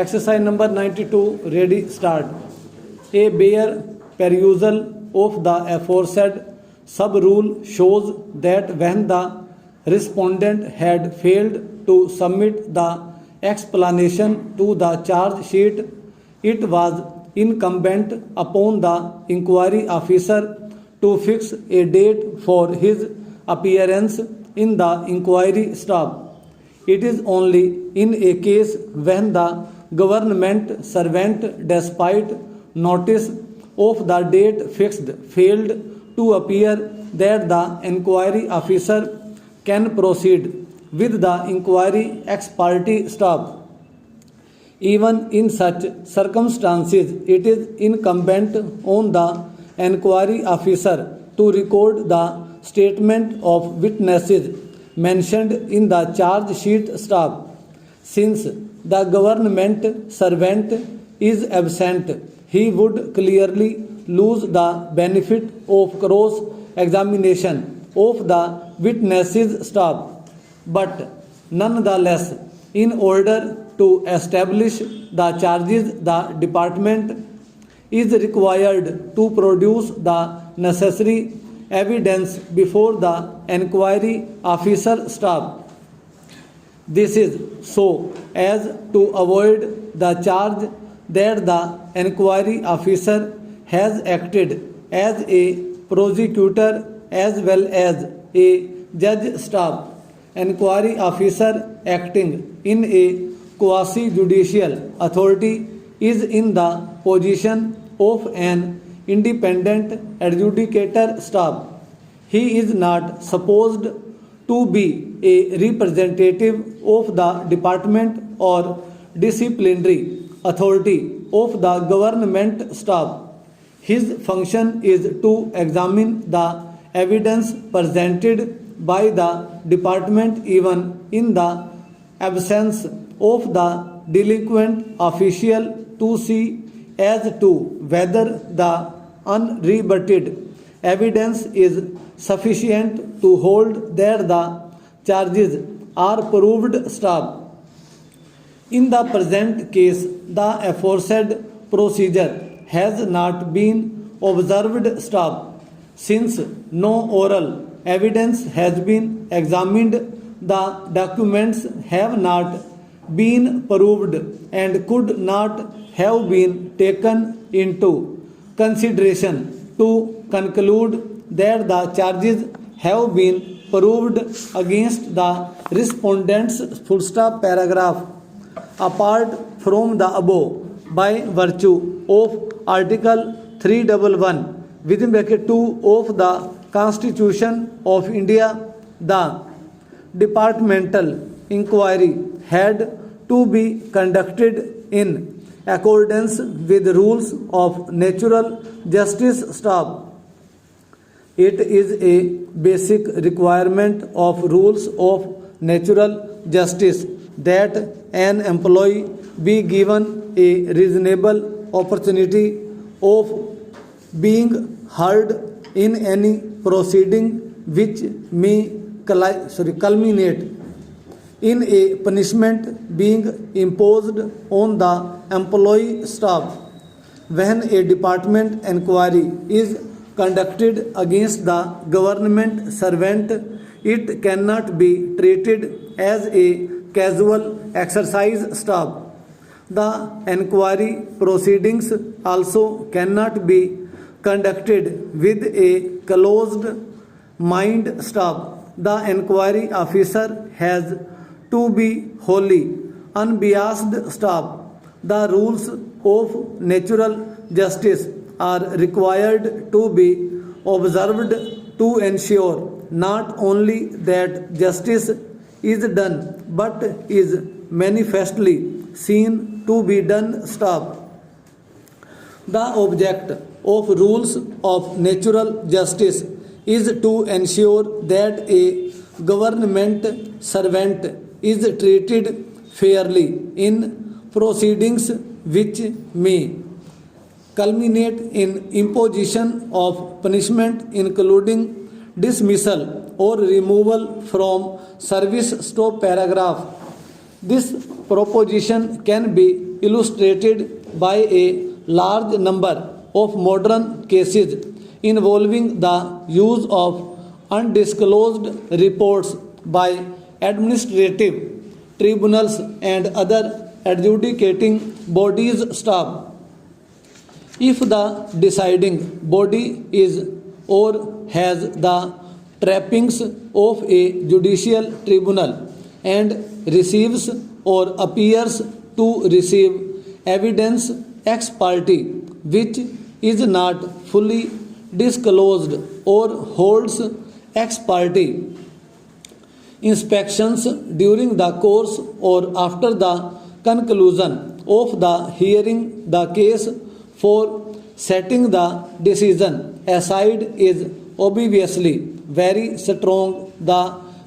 Exercise number 92. Ready, start. A bare perusal of the aforesaid sub-rule shows that when the respondent had failed to submit the explanation to the charge sheet, it was incumbent upon the inquiry officer to fix a date for his appearance in the inquiry staff. It is only in a case when the government servant, despite notice of the date fixed, failed to appear that the inquiry officer can proceed with the inquiry ex parte staff. Even in such circumstances, it is incumbent on the inquiry officer to record the statement of witnesses mentioned in the charge sheet staff. Since the government servant is absent, he would clearly lose the benefit of cross examination of the witnesses staff. But nonetheless, in order to establish the charges, the department is required to produce the necessary evidence before the inquiry officer staff. This is so as to avoid the charge that the inquiry officer has acted as a prosecutor as well as a judge staff. Inquiry officer acting in a quasi-judicial authority is in the position of an independent adjudicator staff. He is not supposed to be a representative of the department or disciplinary authority of the government staff. His function is to examine the evidence presented by the department even in the absence of the delinquent official to see as to whether the unrebutted evidence is sufficient to hold that the charges are proved staff. In the present case, the aforesaid procedure has not been observed staff. Since no oral evidence has been examined, the documents have not been proved and could not have been taken into consideration to conclude that the charges have been proved against the respondents. Full stop. Paragraph. Apart from the above, by virtue of Article 311 within bracket 2 of the Constitution of India, the departmental inquiry had to be conducted in accordance with rules of natural justice staff. It is a basic requirement of rules of natural justice that an employee be given a reasonable opportunity of being heard in any proceeding which may culminate in a punishment being imposed on the employee staff. When a department inquiry is conducted against the government servant, it cannot be treated as a casual exercise staff. The inquiry proceedings also cannot be conducted with a closed mind staff. The inquiry officer has to be wholly unbiased staff. The rules of natural justice are required to be observed to ensure not only that justice is done but is manifestly seen to be done staff. The object of rules of natural justice is to ensure that a government servant is treated fairly in proceedings which may culminate in imposition of punishment including dismissal or removal from service. Stop. Paragraph. This proposition can be illustrated by a large number of modern cases involving the use of undisclosed reports by administrative tribunals and other adjudicating bodies staff. If the deciding body is or has the trappings of a judicial tribunal and receives or appears to receive evidence ex parte which is not fully disclosed or holds ex parte inspections during the course or after the conclusion of the hearing, the case for setting the decision aside is obviously very strong. The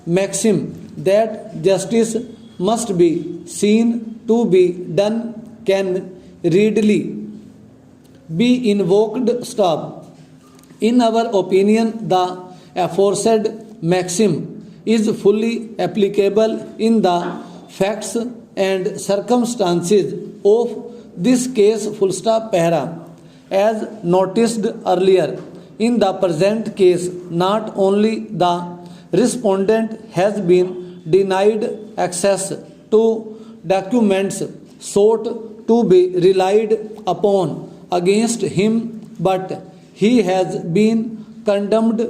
maxim that justice must be seen to be done can readily be invoked. Stop. In our opinion, the aforesaid maxim is fully applicable in the facts and circumstances of this case. Full stop. Para. As noticed earlier, in the present case, not only the respondent has been denied access to documents sought to be relied upon against him, but he has been condemned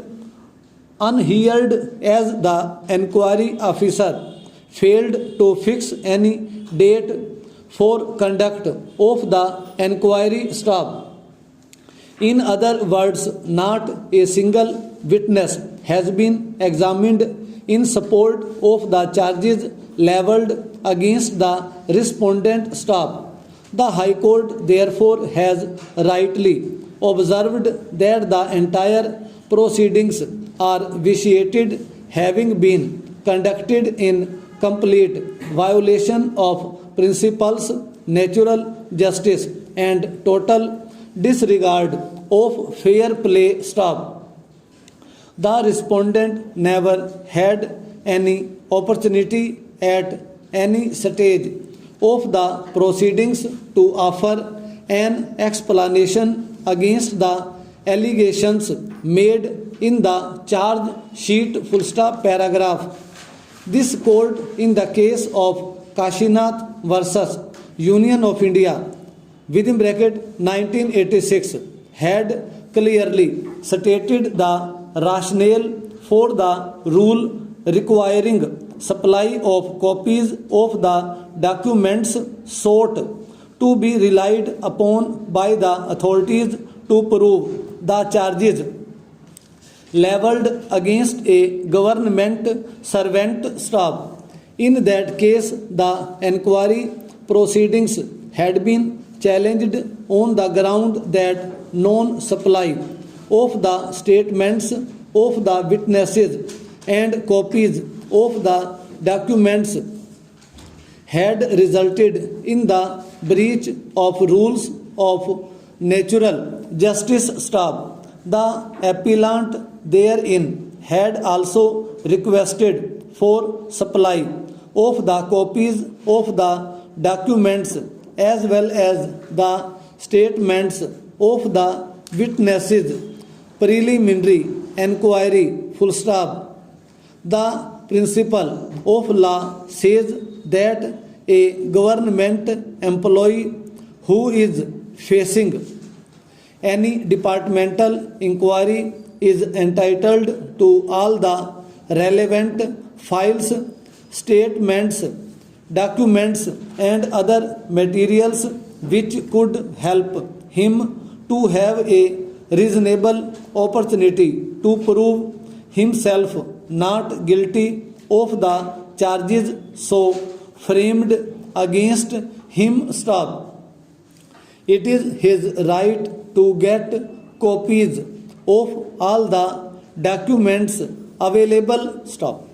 unheard as the enquiry officer failed to fix any date for conduct of the enquiry. Stop. In other words, not a single witness has been examined in support of the charges levelled against the respondent. Stop. The High Court therefore has rightly observed that the entire proceedings are vitiated, having been conducted in complete violation of principles, natural justice, and total disregard of fair play. Stop. The respondent never had any opportunity at any stage of the proceedings to offer an explanation against the allegations made in the charge sheet. Full stop. Paragraph. This court in the case of Kashinath versus Union of India within bracket 1986 had clearly stated the rationale for the rule requiring supply of copies of the documents sought to be relied upon by the authorities to prove the charges levelled against a government servant. Stop. In that case, the enquiry proceedings had been challenged on the ground that non-supply of the statements of the witnesses and copies of the documents had resulted in the breach of rules of natural justice. Stop. The appellant therein had also requested for supply of the copies of the documents as well as the statements of the witnesses. Preliminary enquiry. Full stop. The principle of law says that a government employee who is facing any departmental inquiry is entitled to all the relevant files, statements, documents, and other materials which could help him to have a reasonable opportunity to prove himself not guilty of the charges so framed against him. Stop. It is his right to get copies of all the documents available. Stop.